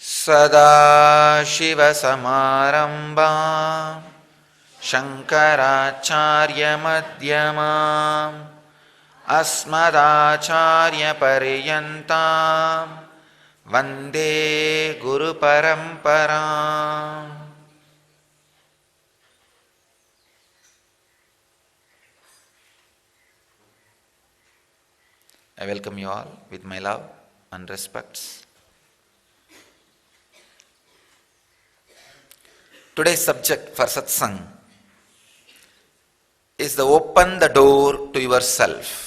सदाशिवसमारम्भां शङ्कराचार्यमध्यमाम् अस्मदाचार्यपर्यन्तां वन्दे गुरुपरम्पराम्. I welcome you all with my love and respects. Today's subject for satsang is the open the door to yourself.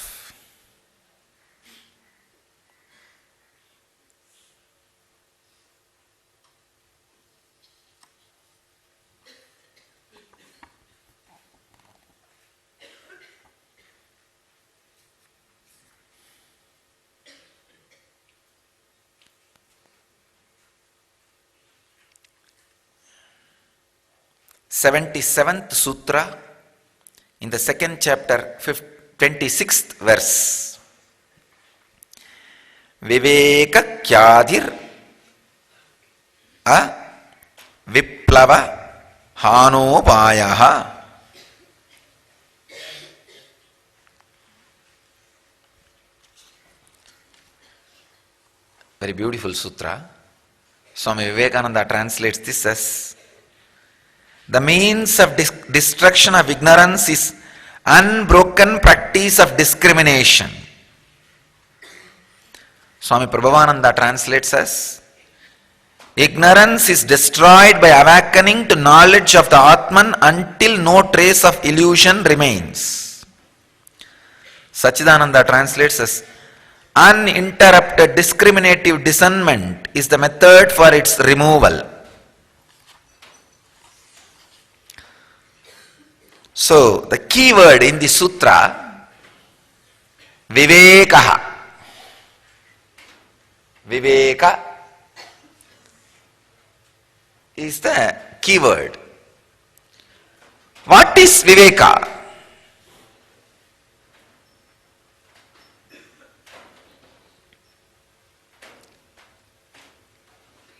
Seventy-seventh Sutra, in the second chapter, 26th verse. Viveka kyadir a viplava hanopayaha. Very beautiful sutra. Swami Vivekananda translates this as: the means of destruction of ignorance is unbroken practice of discrimination. Swami Prabhavananda translates as: ignorance is destroyed by awakening to knowledge of the Atman until no trace of illusion remains. Sachidananda translates as: uninterrupted discriminative discernment is the method for its removal. So, the key word in the sutra, Vivekaha. Viveka is the key word. What is Viveka?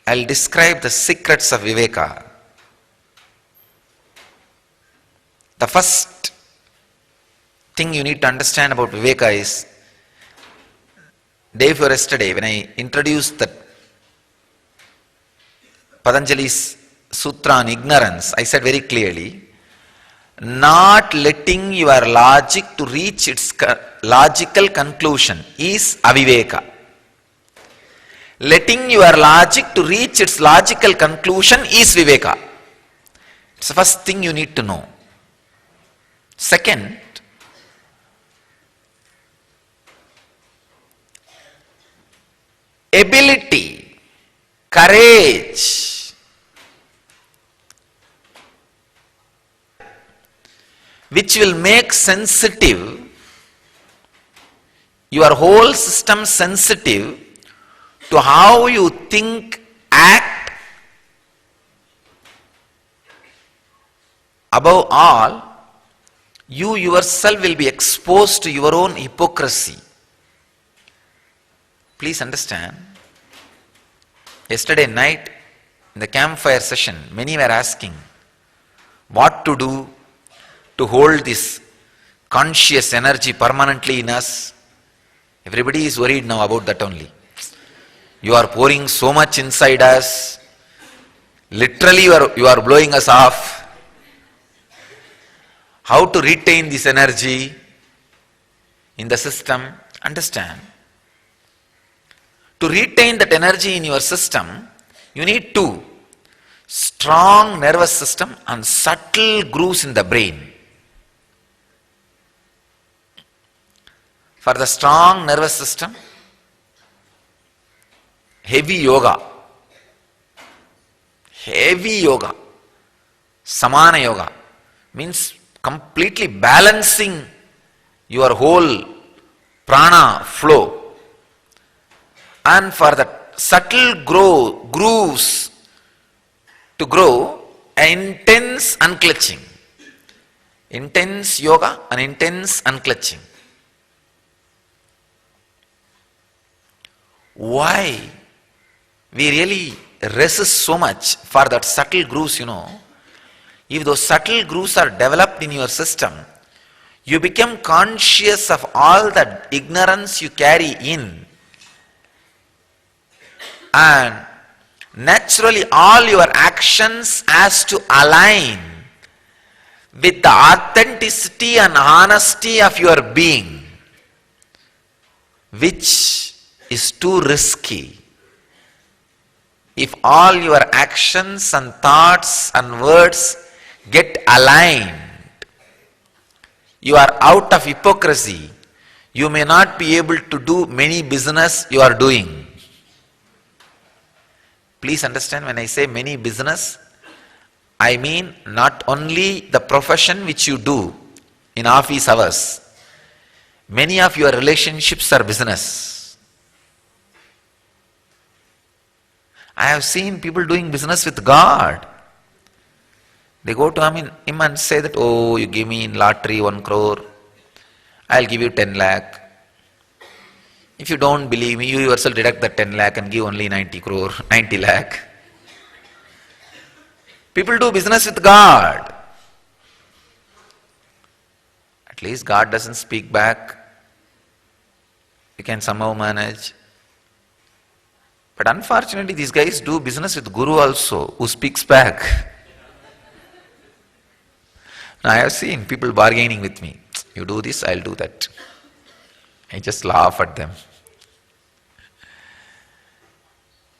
I'll describe the secrets of Viveka. The first thing you need to understand about Viveka is, day before yesterday when I introduced that Patanjali's sutra on ignorance, I said very clearly, not letting your logic to reach its logical conclusion is aviveka. Letting your logic to reach its logical conclusion is viveka. It's the first thing you need to know. Second, ability, courage, which will make sensitive, your whole system sensitive to how you think, act. Above all, you yourself will be exposed to your own hypocrisy. Please understand, yesterday night in the campfire session, many were asking what to do to hold this conscious energy permanently in us. Everybody is worried now about that only. You are pouring so much inside us. Literally you are blowing us off. How to retain this energy in the system? Understand. To retain that energy in your system, you need two: strong nervous system and subtle grooves in the brain. For the strong nervous system, heavy yoga, samana yoga, means completely balancing your whole prana flow. And for the subtle grooves to grow, intense unclutching. Intense yoga and intense unclutching. Why we really resist so much for that subtle grooves, if those subtle grooves are developed in your system, you become conscious of all the ignorance you carry in. And naturally all your actions has to align with the authenticity and honesty of your being, which is too risky. If all your actions and thoughts and words get aligned, you are out of hypocrisy. You may not be able to do many business you are doing. Please understand, when I say many business, I mean not only the profession which you do in office hours. Many of your relationships are business. I have seen people doing business with God. They go to him and say that, oh, you give me in lottery 1 crore, I'll give you 10 lakh. If you don't believe me, you yourself deduct the 10 lakh and give only 90 crore, 90 lakh. People do business with God. At least God doesn't speak back. You can somehow manage. But unfortunately, these guys do business with Guru also, who speaks back. Now, I have seen people bargaining with me. You do this, I'll do that. I just laugh at them.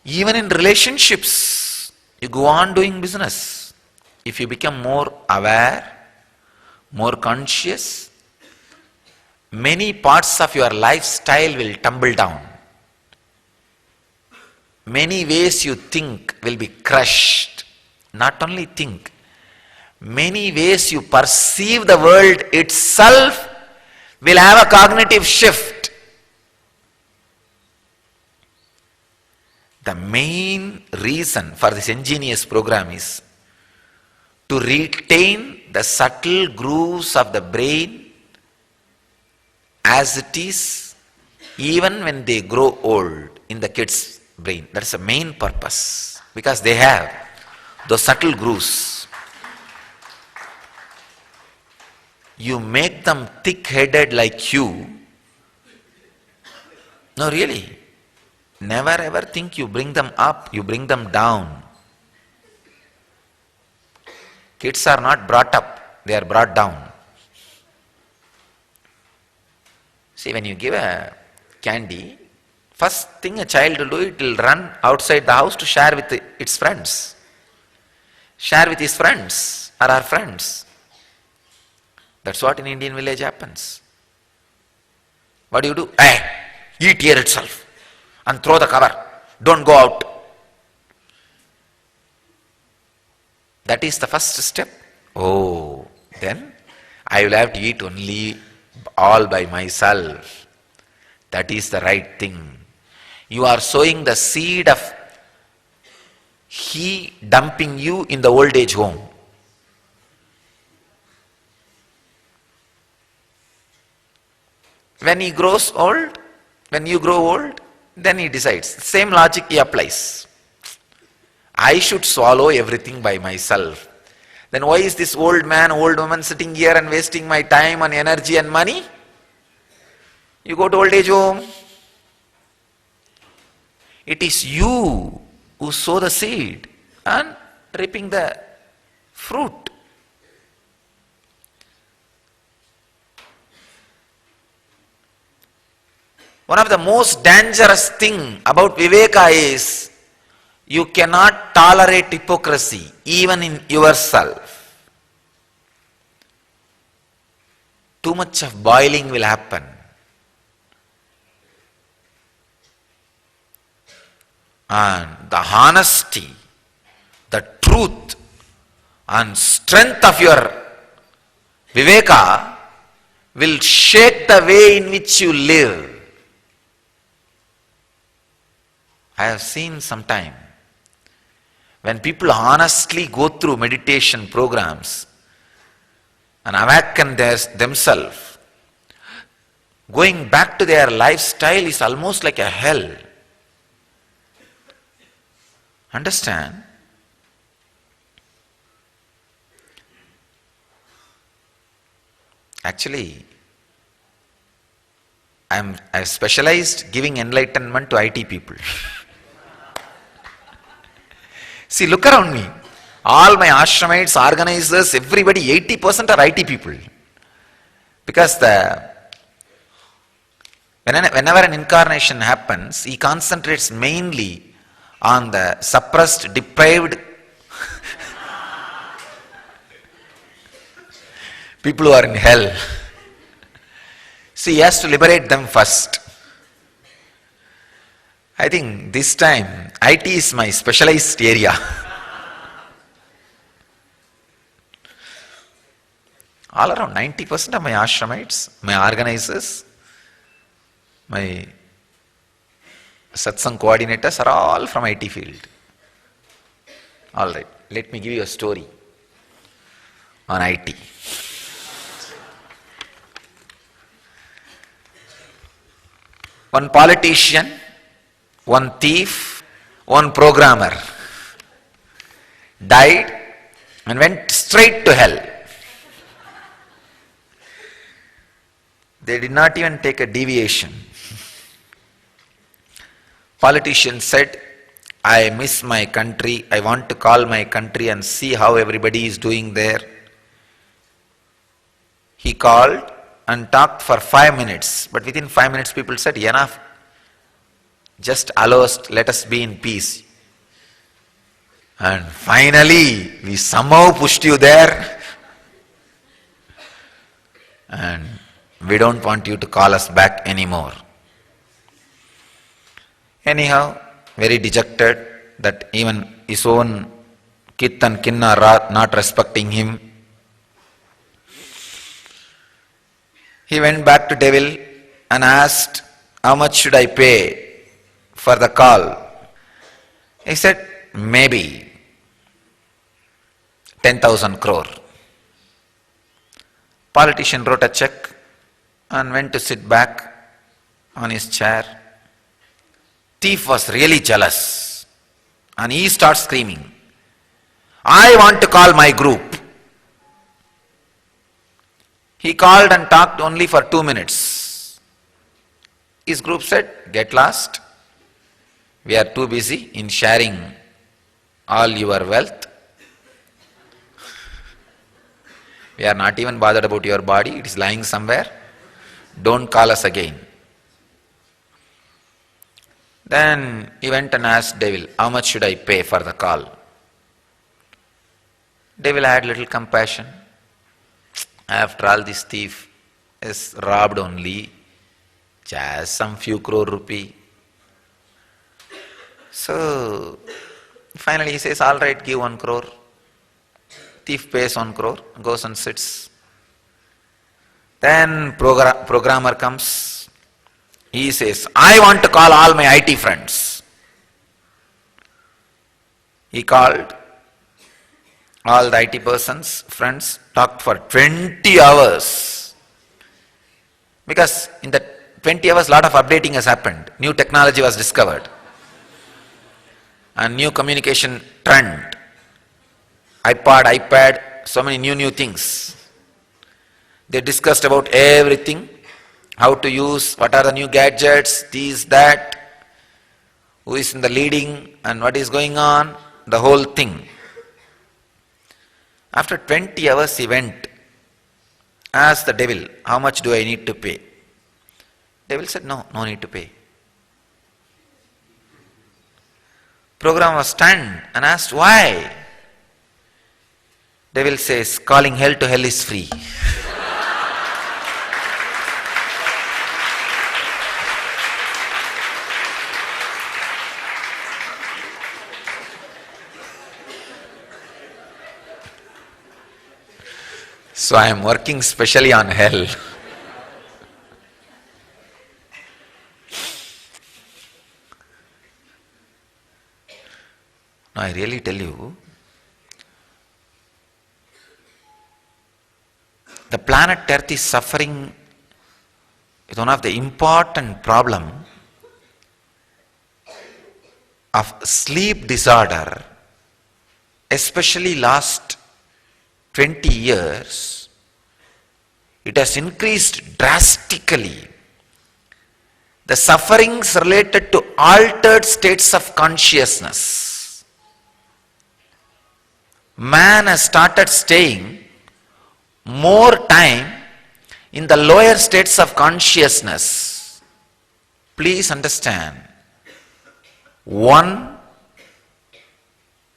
Even in relationships, you go on doing business. If you become more aware, more conscious, many parts of your lifestyle will tumble down. Many ways you think will be crushed. Not only think, many ways you perceive the world itself will have a cognitive shift. The main reason for this ingenious program is to retain the subtle grooves of the brain as it is, even when they grow old in the kids' brain. That's the main purpose, because they have those subtle grooves. You make them thick-headed like you. No, really. Never ever think you bring them up, you bring them down. Kids are not brought up, they are brought down. See, when you give a candy, first thing a child will do, it will run outside the house to share with its friends. Share with his friends or her friends. That's what in Indian village happens. What do? Hey, eat here itself and throw the cover. Don't go out. That is the first step. Oh, then I will have to eat only all by myself. That is the right thing. You are sowing the seed of he dumping you in the old age home. When he grows old, when you grow old, then he decides. Same logic he applies. I should swallow everything by myself. Then why is this old man, old woman sitting here and wasting my time and energy and money? You go to old age home. It is you who sow the seed and reaping the fruit. One of the most dangerous thing about Viveka is you cannot tolerate hypocrisy even in yourself. Too much of boiling will happen. And the honesty, the truth and strength of your Viveka will shake the way in which you live. I have seen sometime when people honestly go through meditation programs and awaken themselves, going back to their lifestyle is almost like a hell. Understand? Actually, I've specialized giving enlightenment to IT people. See, look around me. All my ashramites, organizers, everybody, 80% are IT people. Because whenever an incarnation happens, he concentrates mainly on the suppressed, deprived people who are in hell. See, he has to liberate them first. I think this time, IT is my specialized area. All around 90% of my ashramites, my organizers, my satsang coordinators are all from IT field. All right, let me give you a story on IT. One politician, one thief, one programmer died and went straight to hell. They did not even take a deviation. Politician said, I miss my country, I want to call my country and see how everybody is doing there. He called and talked for 5 minutes, but within 5 minutes people said, enough, just allow us, let us be in peace. And finally, we somehow pushed you there, and we don't want you to call us back anymore. Anyhow, very dejected that even his own kith and kin are not respecting him. He went back to devil and asked, how much should I pay for the call? He said, maybe 10,000 crore. Politician wrote a check and went to sit back on his chair. Thief was really jealous and he starts screaming, I want to call my group. He called and talked only for 2 minutes. His group said, get lost. We are too busy in sharing all your wealth. We are not even bothered about your body. It is lying somewhere. Don't call us again. Then he went and asked devil, how much should I pay for the call? Devil had little compassion. After all, this thief is robbed only just some few crore rupee. So finally he says, all right, give 1 crore. Thief pays 1 crore, goes and sits. Then programmer comes. He says, I want to call all my IT friends. He called all the IT persons, friends, talked for 20 hours. Because in that 20 hours, lot of updating has happened. New technology was discovered. And new communication trend. iPad, so many new things. They discussed about everything. How to use, what are the new gadgets, these, that, who is in the leading and what is going on, the whole thing. After 20 hours he went, asked the devil, how much do I need to pay? Devil said, no need to pay. Programmer was stunned and asked, why? Devil says, calling hell to hell is free. So I am working specially on hell. Now I really tell you, the planet Earth is suffering with one of the important problem. of sleep disorder, especially last 20 years, it has increased drastically. The sufferings related to altered states of consciousness. Man has started staying more time in the lower states of consciousness. Please understand, one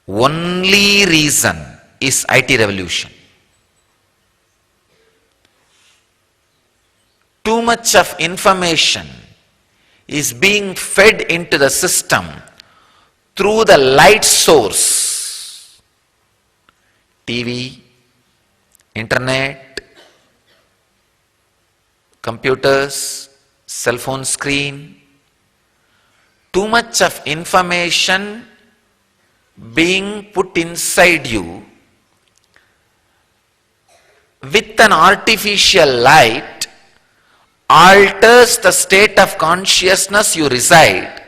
only reason is IT revolution. Too much of information is being fed into the system through the light source. TV, internet, computers, cell phone screen. Too much of information being put inside you with an artificial light alters the state of consciousness you reside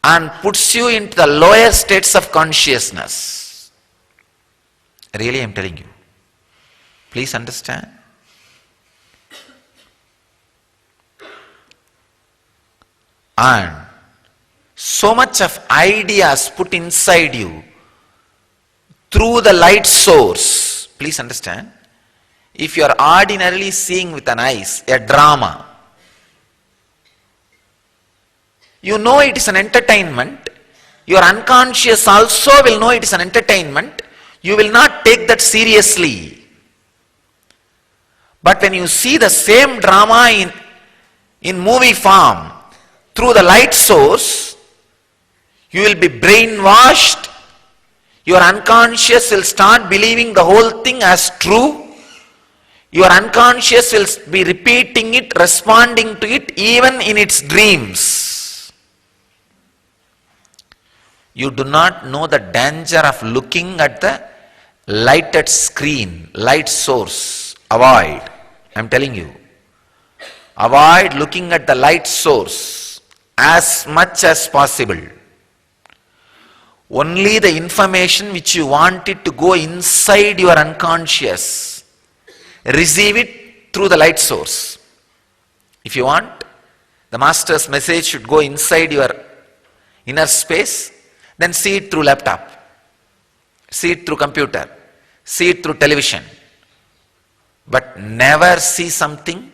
and puts you into the lower states of consciousness. Really, I am telling you. Please understand. And so much of ideas put inside you through the light source. Please understand. If you are ordinarily seeing with an eyes a drama, you know it is an entertainment. Your unconscious also will know it is an entertainment. You will not take that seriously. But when you see the same drama in movie form through the light source, you will be brainwashed. Your unconscious will start believing the whole thing as true. Your unconscious will be repeating it, responding to it even in its dreams. You do not know the danger of looking at the lighted screen, light source. Avoid. I am telling you. Avoid looking at the light source as much as possible. Only the information which you want it to go inside your unconscious, receive it through the light source. If you want, the master's message should go inside your inner space, then see it through laptop, see it through computer, see it through television. But never see something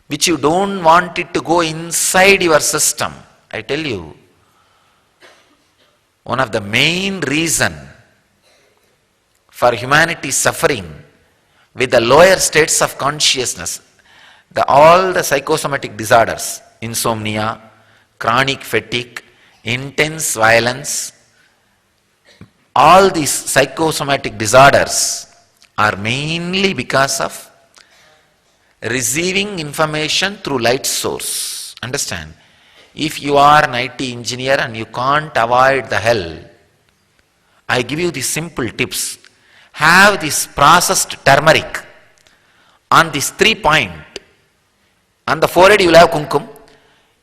which you don't want it to go inside your system. I tell you, one of the main reason for humanity suffering with the lower states of consciousness, all the psychosomatic disorders, insomnia, chronic fatigue, intense violence, all these psychosomatic disorders are mainly because of receiving information through light source. Understand? If you are an IT engineer and you can't avoid the hell, I give you the simple tips. Have this processed turmeric on this 3 point. On the forehead you will have kumkum.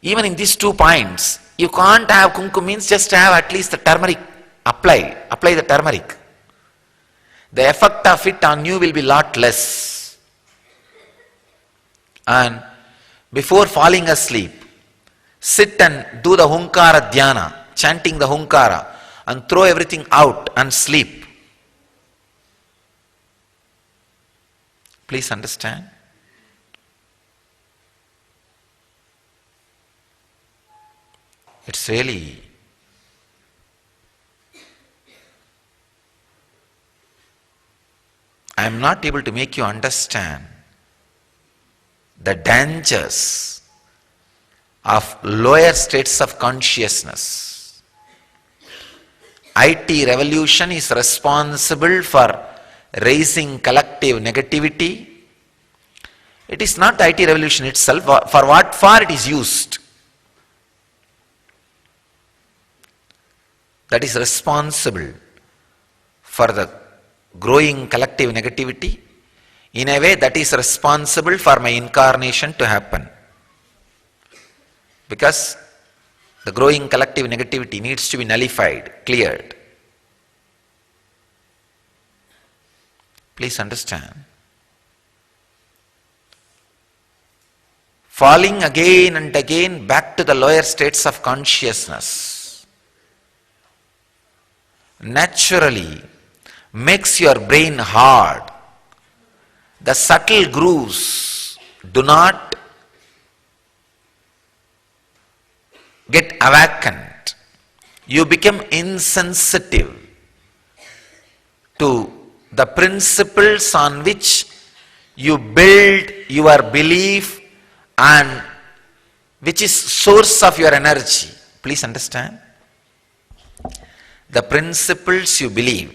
Even in these 2 points, you can't have kumkum, means just have at least the turmeric. Apply the turmeric. The effect of it on you will be lot less. And before falling asleep, sit and do the Hunkara Dhyana, chanting the Hunkara, and throw everything out and sleep. Please understand. It's really I am not able to make you understand the dangers of lower states of consciousness. IT revolution is responsible for raising collective negativity. It is not the IT revolution itself, for what for it is used. That is responsible for the growing collective negativity. In a way, that is responsible for my incarnation to happen. Because The growing collective negativity needs to be nullified, cleared. Please understand. Falling again and again back to the lower states of consciousness naturally makes your brain hard. The subtle grooves do not get awakened. You become insensitive to the principles on which you build your belief and which is source of your energy. Please understand. The principles you believe,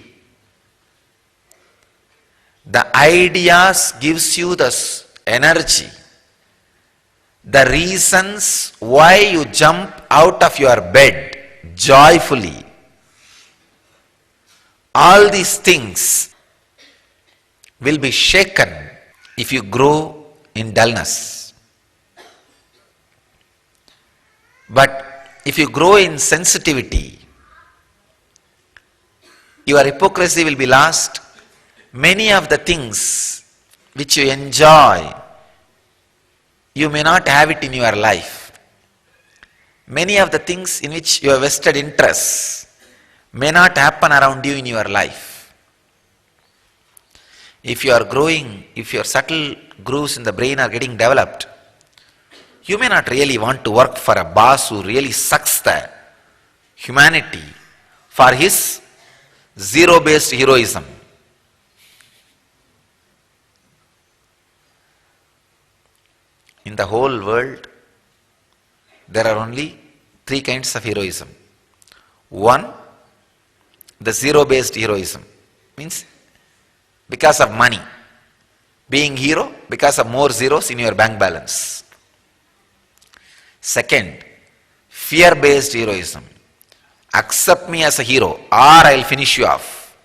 the ideas gives you the energy, the reasons why you jump out of your bed joyfully. All these things will be shaken if you grow in dullness. But if you grow in sensitivity, your hypocrisy will be lost. Many of the things which you enjoy, you may not have it in your life. Many of the things in which you have vested interest may not happen around you in your life. If you are growing, if your subtle grooves in the brain are getting developed, you may not really want to work for a boss who really sucks the humanity for his zero-based heroism. In the whole world, there are only three kinds of heroism. One, the zero-based heroism, means because of money. Being hero because of more zeros in your bank balance. Second, fear-based heroism. Accept me as a hero or I'll finish you off.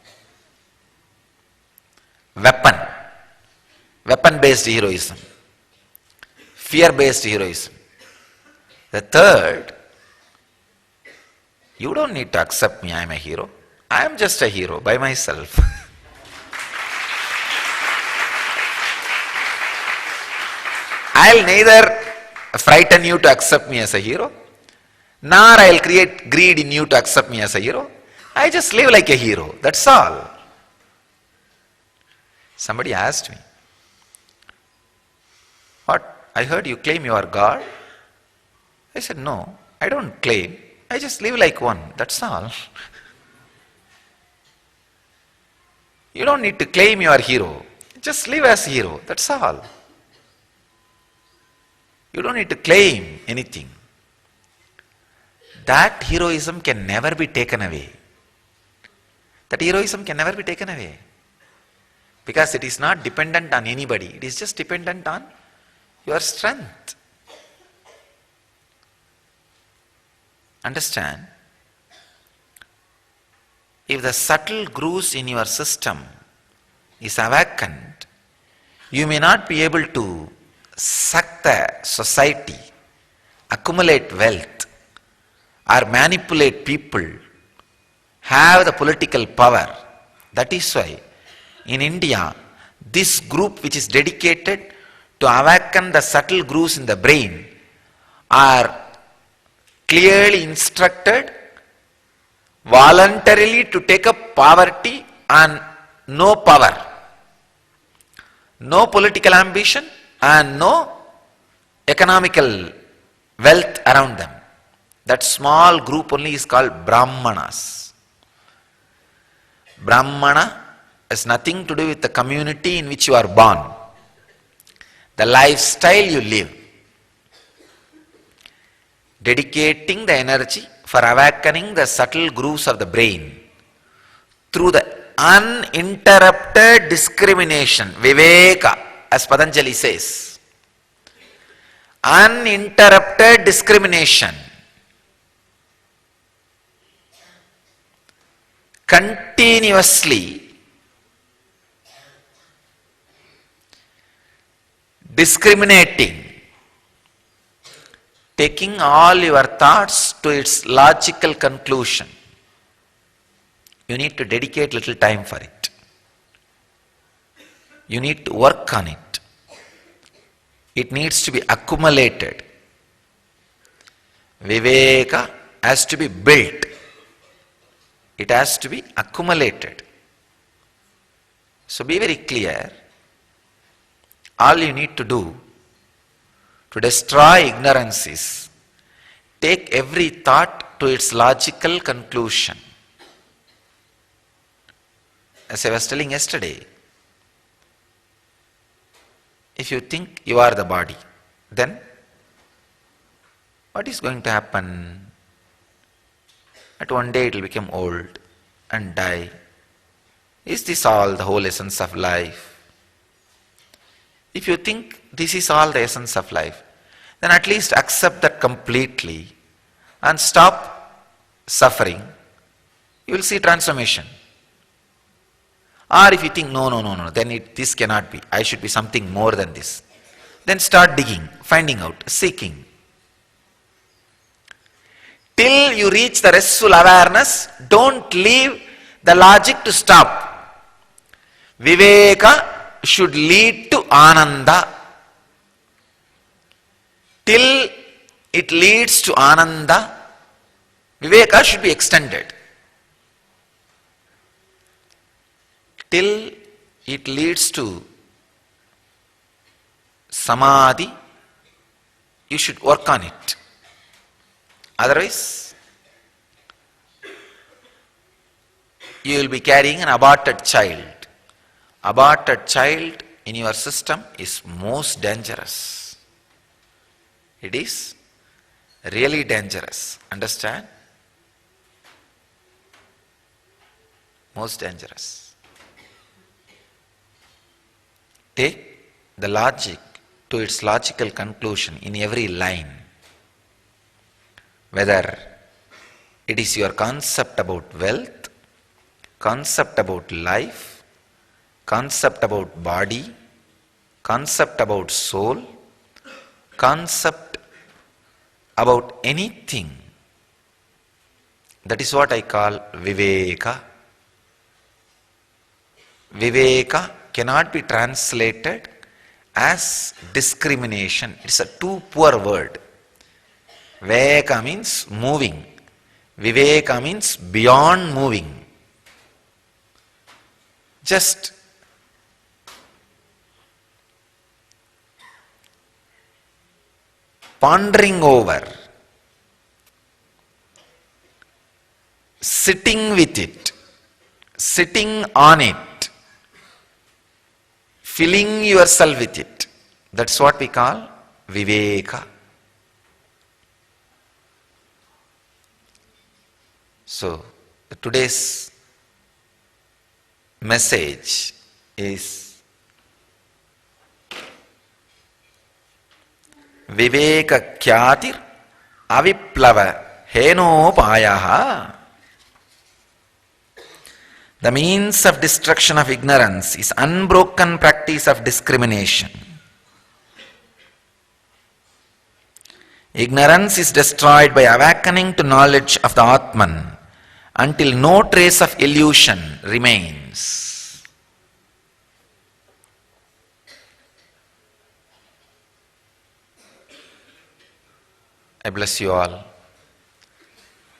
Weapon-based heroism. Fear-based heroism. The third, you don't need to accept me, I am a hero. I am just a hero by myself. I'll neither frighten you to accept me as a hero, nor I'll create greed in you to accept me as a hero. I just live like a hero, that's all. Somebody asked me, what? I heard you claim you are God. I said, no, I don't claim. I just live like one, that's all. You don't need to claim you are hero. Just live as hero, that's all. You don't need to claim anything. That heroism can never be taken away. That heroism can never be taken away. Because it is not dependent on anybody. It is just dependent on your strength. Understand? If the subtle grooves in your system is awakened, you may not be able to suck the society, accumulate wealth, or manipulate people, have the political power. That is why in India, this group which is dedicated to awaken the subtle grooves in the brain are clearly instructed voluntarily to take up poverty and no power, no political ambition and no economical wealth around them. That small group only is called Brahmanas. Brahmana has nothing to do with the community in which you are born, the lifestyle you live. Dedicating the energy for awakening the subtle grooves of the brain through the uninterrupted discrimination, Viveka, as Patanjali says. Uninterrupted discrimination. Continuously discriminating, taking all your thoughts to its logical conclusion, you need to dedicate little time for it. You need to work on it. It needs to be accumulated. Viveka has to be built. It has to be accumulated. So be very clear. All you need to do to destroy ignorance is take every thought to its logical conclusion. As I was telling yesterday, if you think you are the body, then what is going to happen? At one day it will become old and die. Is this all the whole essence of life? If you think this is all the essence of life, then at least accept that completely and stop suffering. You will see transformation. Or if you think, no, then this cannot be. I should be something more than this. Then start digging, finding out, seeking. Till you reach the restful awareness, don't leave the logic to stop. Viveka should lead to Ananda. Till it leads to Ananda, Viveka should be extended. Till it leads to Samadhi, you should work on it. Otherwise, you will be carrying an aborted child. Aborted child in your system is most dangerous. It is really dangerous. Understand? Most dangerous. Take the logic to its logical conclusion in every line. Whether it is your concept about wealth, concept about life, concept about body, concept about soul, concept about anything. That is what I call Viveka. Viveka cannot be translated as discrimination. It's a too poor word. Viveka means moving. Viveka means beyond moving. Just pondering over, sitting with it, sitting on it, filling yourself with it. That's what we call Viveka. So, today's message is Viveka Kyatir Aviplava Henopayaha. The means of destruction of ignorance is unbroken practice of discrimination. Ignorance is destroyed by awakening to knowledge of the Atman until no trace of illusion remains. I bless you all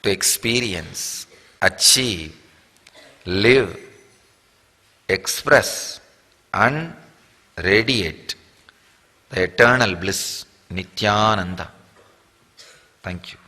to experience, achieve, live, express and radiate the eternal bliss, Nityananda. Thank you.